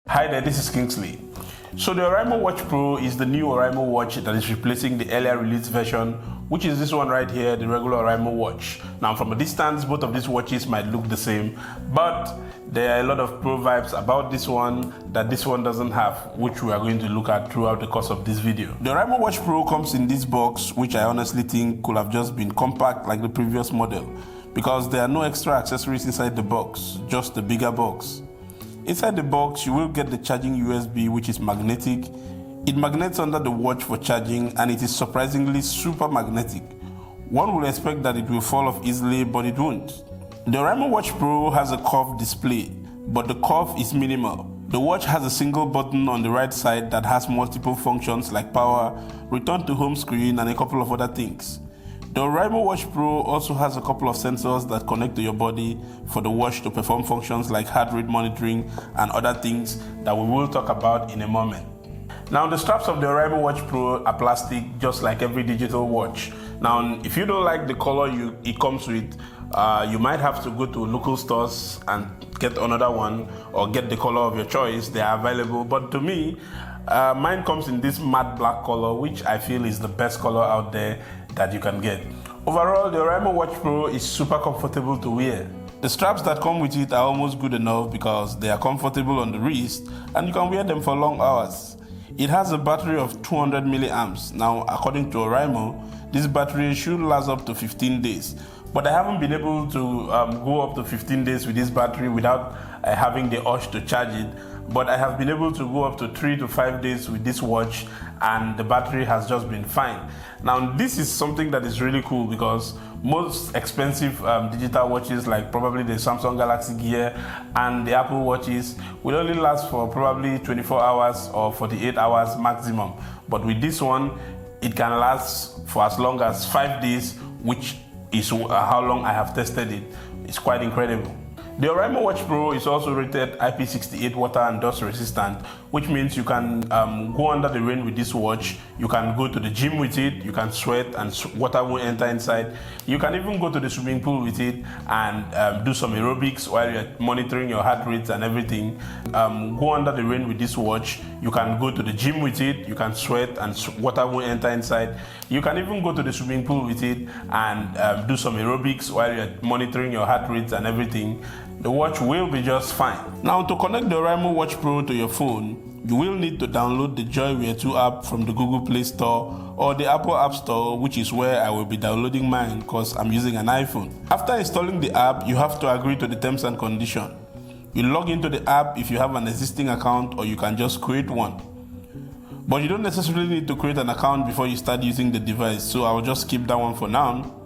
Hi there, this is Kingsley. So the Oraimo Watch Pro is the new Oraimo watch that is replacing the earlier release version, which is this one right here, the regular Oraimo watch. Now from a distance, both of these watches might look the same, but there are a lot of pro vibes about this one that this one doesn't have, which we are going to look at throughout the course of this video. The Oraimo Watch Pro comes in this box, which I honestly think could have just been compact like the previous model, because there are no extra accessories inside the box, just the bigger box. Inside the box, you will get the charging USB, which is magnetic. It magnets under the watch for charging, and it is surprisingly super magnetic. One would expect that it will fall off easily, but it won't. The Oraimo Watch Pro has a curved display, but the curve is minimal. The watch has a single button on the right side that has multiple functions like power, return to home screen, and a couple of other things. The Oraimo Watch Pro also has a couple of sensors that connect to your body for the watch to perform functions like heart rate monitoring and other things that we will talk about in a moment. Now the straps of the Oraimo Watch Pro are plastic, just like every digital watch. Now if you don't like the color it comes with, you might have to go to local stores and get another one or get the color of your choice. They are available, but to me, mine comes in this matte black color, which I feel is the best color out there that you can get. Overall, the Oraimo Watch Pro is super comfortable to wear. The straps that come with it are almost good enough because they are comfortable on the wrist and you can wear them for long hours. It has a battery of 200 milliamps. Now, according to Oraimo, this battery should last up to 15 days. But I haven't been able to go up to 15 days with this battery without having the urge to charge it. But I have been able to go up to 3 to 5 days with this watch and the battery has just been fine. Now this is something that is really cool because most expensive digital watches like probably the Samsung Galaxy Gear and the Apple watches will only last for probably 24 hours or 48 hours maximum. But with this one, it can last for as long as 5 days, which is how long I have tested it. It's quite incredible. The Oraimo Watch Pro is also rated IP68 water and dust resistant, which means you can go under the rain with this watch. You can go to the gym with it, you can sweat and water won't enter inside. You can even go to the swimming pool with it and do some aerobics while you're monitoring your heart rates and everything. Go under the rain with this watch. You can go to the gym with it, you can sweat and water won't enter inside. You can even go to the swimming pool with it and do some aerobics while you're monitoring your heart rates and everything. The watch will be just fine. Now to connect the Oraimo Watch Pro to your phone, you will need to download the Joywear 2 app from the Google Play Store or the Apple App Store, which is where I will be downloading mine because I'm using an iPhone. After installing the app, you have to agree to the terms and conditions. You log into the app if you have an existing account or you can just create one. But you don't necessarily need to create an account before you start using the device, so I'll just skip that one for now.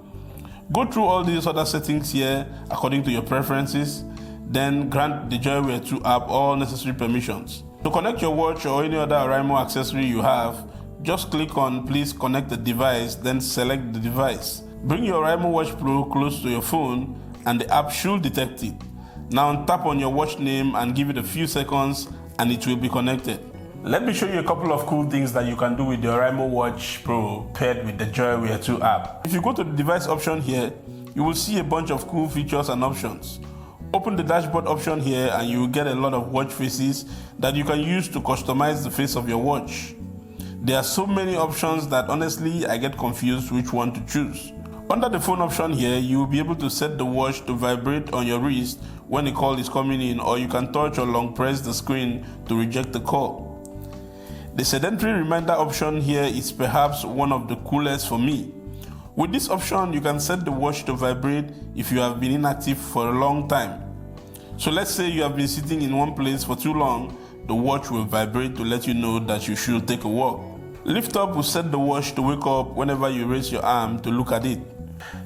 Go through all these other settings here according to your preferences, then grant the Joywear 2 app all necessary permissions. To connect your watch or any other Oraimo accessory you have, just click on please connect the device, then select the device. Bring your Oraimo Watch Pro close to your phone and the app should detect it. Now tap on your watch name and give it a few seconds and it will be connected. Let me show you a couple of cool things that you can do with the Oraimo Watch Pro paired with the Joywear 2 app. If you go to the device option here, you will see a bunch of cool features and options. Open the dashboard option here and you will get a lot of watch faces that you can use to customize the face of your watch. There are so many options that honestly I get confused which one to choose. Under the phone option here, you will be able to set the watch to vibrate on your wrist when a call is coming in, or you can touch or long press the screen to reject the call. The sedentary reminder option here is perhaps one of the coolest for me. With this option, you can set the watch to vibrate if you have been inactive for a long time. So let's say you have been sitting in one place for too long, the watch will vibrate to let you know that you should take a walk. Lift up will set the watch to wake up whenever you raise your arm to look at it.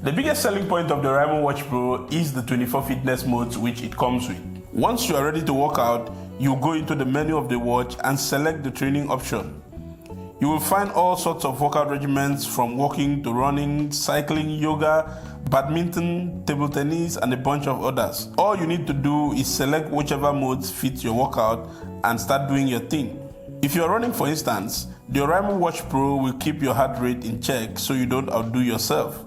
The biggest selling point of the Oraimo Watch Pro is the 24 fitness modes which it comes with. Once you are ready to work out, you go into the menu of the watch and select the training option. You will find all sorts of workout regimens from walking to running, cycling, yoga, badminton, table tennis, and a bunch of others. All you need to do is select whichever modes fit your workout and start doing your thing. If you are running, for instance, the Oraimo Watch Pro will keep your heart rate in check so you don't outdo yourself.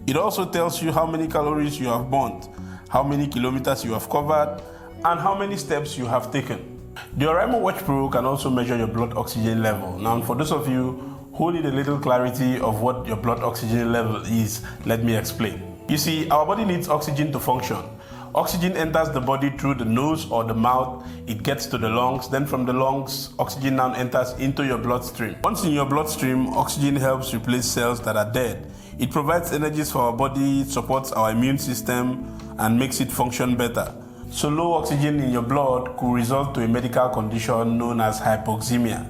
It also tells you how many calories you have burnt, how many kilometers you have covered, and how many steps you have taken. The Oraimo Watch Pro can also measure your blood oxygen level. Now, for those of you who need a little clarity of what your blood oxygen level is, let me explain. You see, our body needs oxygen to function. Oxygen enters the body through the nose or the mouth, it gets to the lungs, then from the lungs, oxygen now enters into your bloodstream. Once in your bloodstream, oxygen helps replace cells that are dead. It provides energies for our body, it supports our immune system, and makes it function better. So low oxygen in your blood could result to a medical condition known as hypoxemia,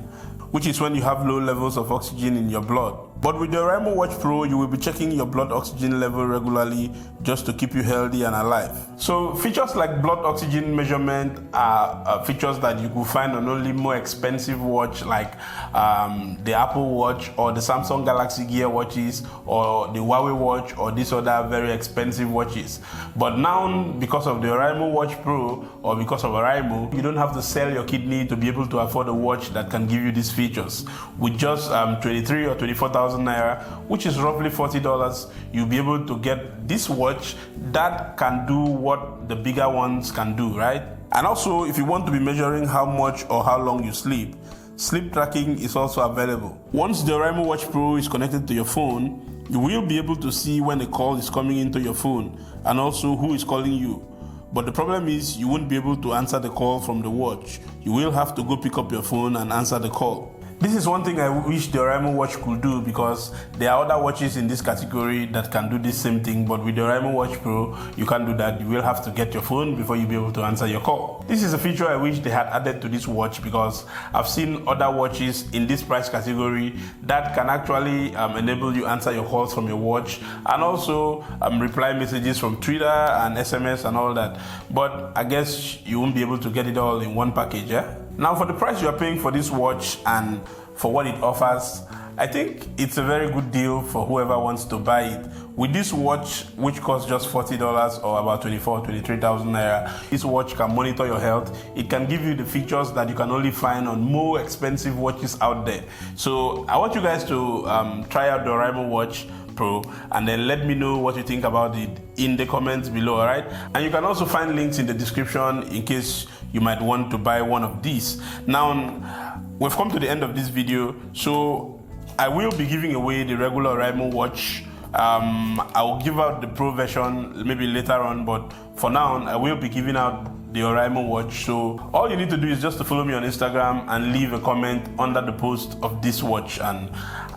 which is when you have low levels of oxygen in your blood. But with the Oraimo Watch Pro, you will be checking your blood oxygen level regularly just to keep you healthy and alive. So features like blood oxygen measurement are features that you could find on only more expensive watch like the Apple Watch or the Samsung Galaxy Gear watches or the Huawei Watch or these other very expensive watches. But now, because of the Oraimo Watch Pro or because of Oraimo, you don't have to sell your kidney to be able to afford a watch that can give you these features. With just 23 or 24,000 Naira, which is roughly $40, you'll be able to get this watch that can do what the bigger ones can do, right? And also, if you want to be measuring how much or how long you sleep, sleep tracking is also available. Once the Oraimo Watch Pro is connected to your phone, you will be able to see when a call is coming into your phone and also who is calling you. But the problem is you won't be able to answer the call from the watch. You will have to go pick up your phone and answer the call. This is one thing I wish the Oraimo watch could do, because there are other watches in this category that can do this same thing, but with the Oraimo Watch Pro, you can't do that. You will have to get your phone before you'll be able to answer your call. This is a feature I wish they had added to this watch, because I've seen other watches in this price category that can actually enable you answer your calls from your watch and also reply messages from Twitter and SMS and all that. But I guess you won't be able to get it all in one package, yeah? Now, for the price you are paying for this watch and for what it offers, I think it's a very good deal for whoever wants to buy it. With this watch, which costs just $40 or about 23,000 Naira, this watch can monitor your health. It can give you the features that you can only find on more expensive watches out there. So I want you guys to try out the Oraimo Watch Pro and then let me know what you think about it in the comments below, alright? And you can also find links in the description in case you might want to buy one of these. Now, we've come to the end of this video, so I will be giving away the regular Oraimo watch. I will give out the Pro version maybe later on, but for now, I will be giving out the Oraimo watch. So all you need to do is just to follow me on Instagram and leave a comment under the post of this watch, and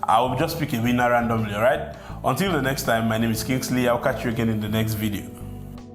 I'll just pick a winner randomly, alright? Until the next time, my name is Kingsley. I'll catch you again in the next video.